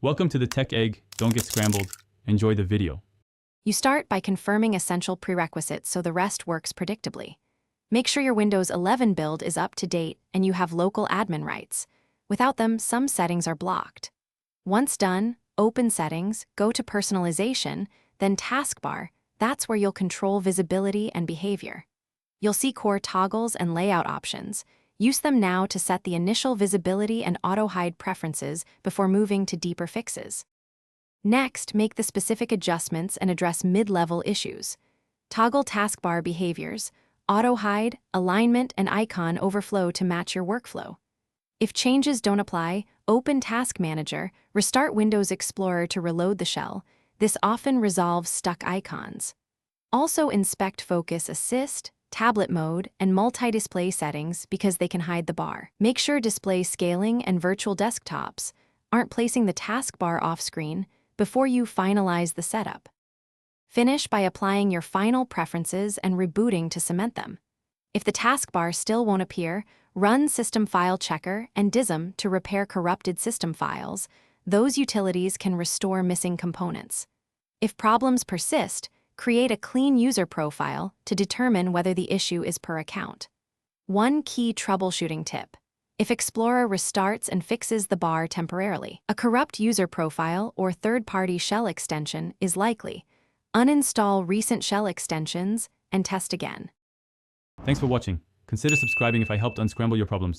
Welcome to the Tech Egg. Don't get scrambled. Enjoy the video. You start by confirming essential prerequisites so the rest works predictably. Make sure your Windows 11 build is up to date and you have local admin rights. Without them, some settings are blocked. Once done, open Settings, go to Personalization, then Taskbar. That's where you'll control visibility and behavior. You'll see core toggles and layout options. Use them now to set the initial visibility and auto-hide preferences before moving to deeper fixes. Next, make the specific adjustments and address mid-level issues. Toggle taskbar behaviors, auto-hide, alignment, and icon overflow to match your workflow. If changes don't apply, open Task Manager, restart Windows Explorer to reload the shell. This often resolves stuck icons. Also inspect Focus Assist, tablet mode, and multi-display settings because they can hide the bar. Make sure display scaling and virtual desktops aren't placing the taskbar off-screen before you finalize the setup. Finish by applying your final preferences and rebooting to cement them. If the taskbar still won't appear, run System File Checker and DISM to repair corrupted system files. Those utilities can restore missing components. If problems persist, create a clean user profile to determine whether the issue is per account. One key troubleshooting tip: if Explorer restarts and fixes the bar temporarily, a corrupt user profile or third-party shell extension is likely. Uninstall recent shell extensions and test again. Thanks for watching. Consider subscribing if I helped unscramble your problems.